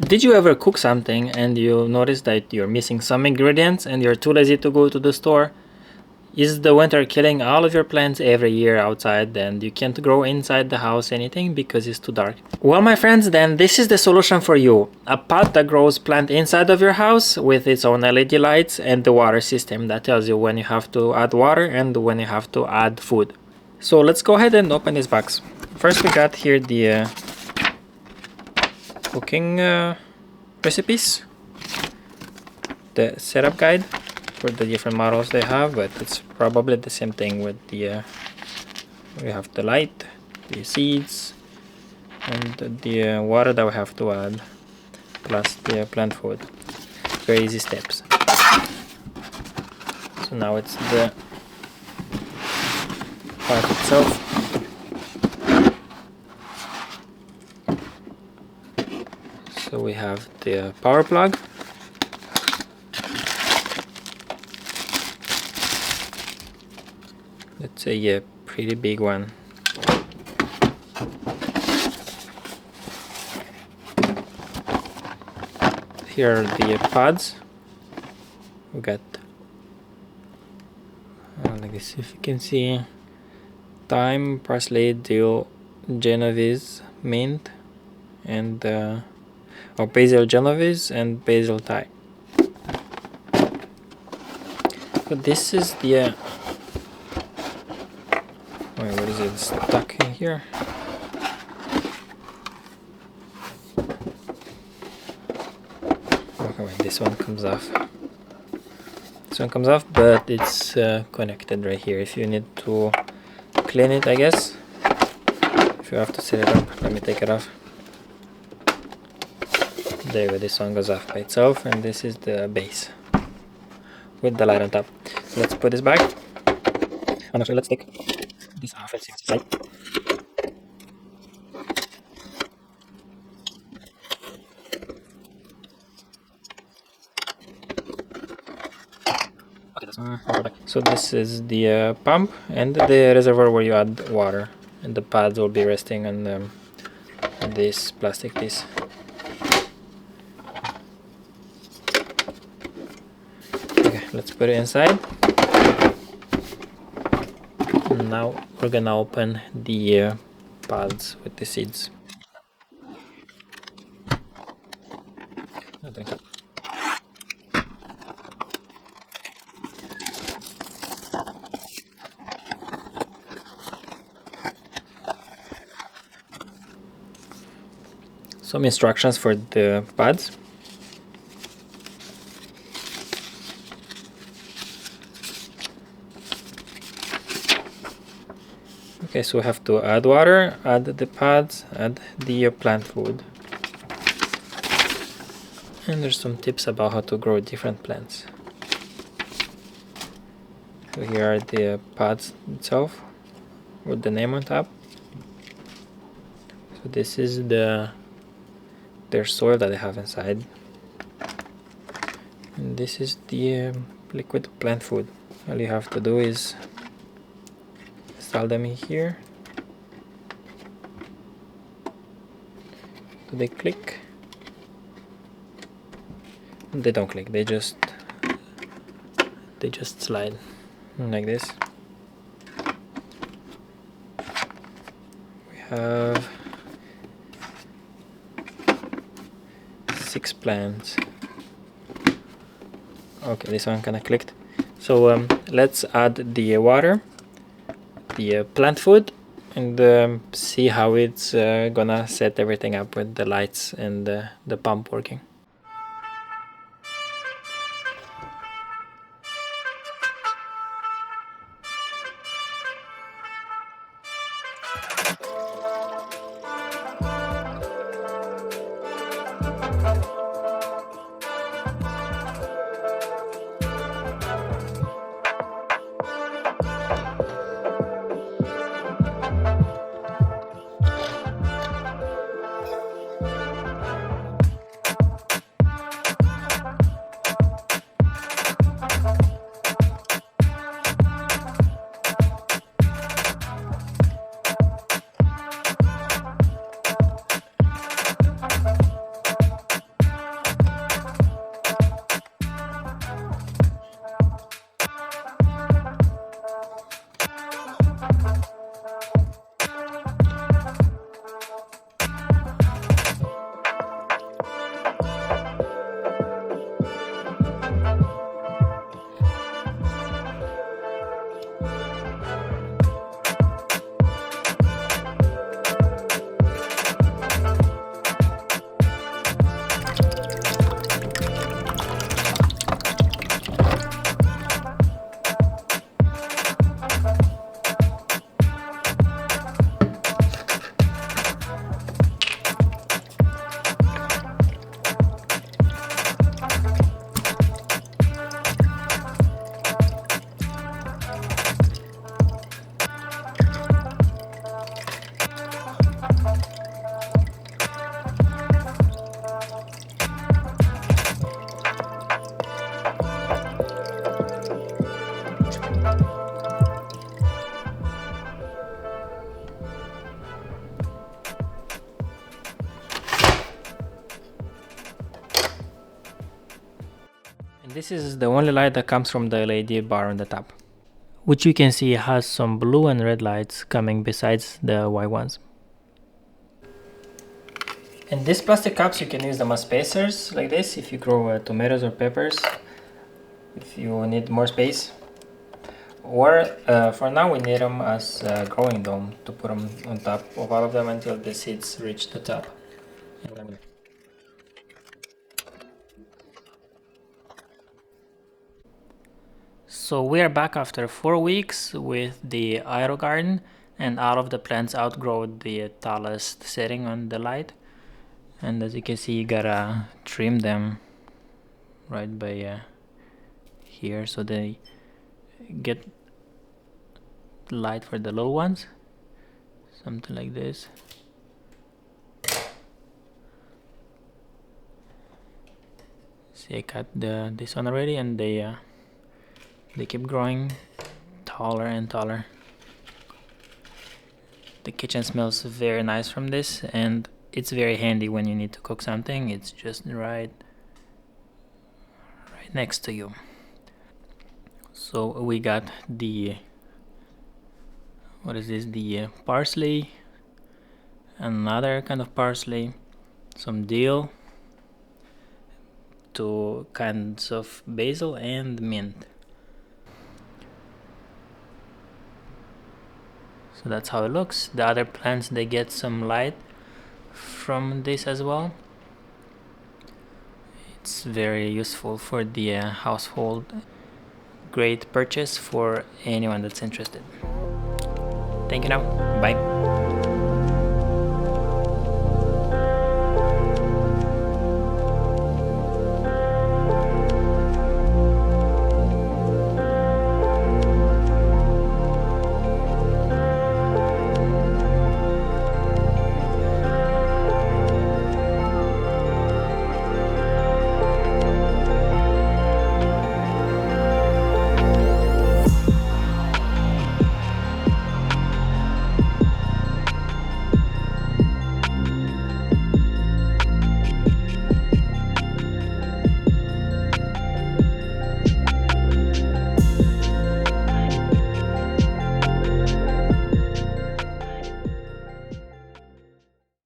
Did you ever cook something and you notice that you're missing some ingredients and you're too lazy to go to the store? Is the winter killing all of your plants every year outside and you can't grow inside the house anything because it's too dark? Well, my friends, then this is the solution for you. A pot that grows plant inside of your house with its own LED lights and the water system that tells you when you have to add water and when you have to add food. So let's go ahead and open this box. First we got here the cooking recipes, the setup guide for the different models they have, but it's probably the same thing with the we have the light, the seeds, and the water that we have to add, plus the plant food. Very easy steps. So now it's the part itself. So we have the power plug, let's say a pretty big one. Here are the pods. We got like this, if you can see, thyme, parsley, dill, Genovese, mint, and or basil Genovese and basil Thai. So this is the wait, what is it stuck in here? Okay, wait, this one comes off. This one comes off, but it's connected right here. If you need to clean it, I guess. If you have to set it up, let me take it off. There we go, this one goes off by itself, and this is the base with the light on top. So let's put this back. And actually, let's take this off and see what's inside. Okay, that's back. So this is the pump and the reservoir where you add water, and the pads will be resting on this plastic piece. Let's put it inside. Now we're gonna open the pods with the seeds. Some instructions for the pods. Okay, so we have to add water, add the pods, add the plant food. And there's some tips about how to grow different plants. So here are the pods itself with the name on top. So this is their soil that they have inside. And this is the liquid plant food. All you have to do is install them in here. Do they click? They don't click, they just slide like this. We have 6 plants. Okay, this one kinda clicked. So let's add the water, the plant food, and see how it's gonna set everything up with the lights and the pump working. This is the only light that comes from the LED bar on the top, which you can see has some blue and red lights coming besides the white ones. And these plastic cups, you can use them as spacers like this if you grow tomatoes or peppers, if you need more space. Or for now we need them as a growing dome to put them on top of all of them until the seeds reach the top. So we are back after 4 weeks with the Aero garden, and all of the plants outgrow the tallest setting on the light. And as you can see, you gotta trim them right by here so they get light for the little ones. Something like this. See, I cut this one already, and they keep growing taller and taller. The kitchen smells very nice from this, and it's very handy when you need to cook something. It's just right next to you. So we got the, what is this, the parsley, another kind of parsley, some dill, 2 kinds of basil, and mint. So that's how it looks. The other plants, they get some light from this as well. It's very useful for the household. Great purchase for anyone that's interested. Thank you now. Bye.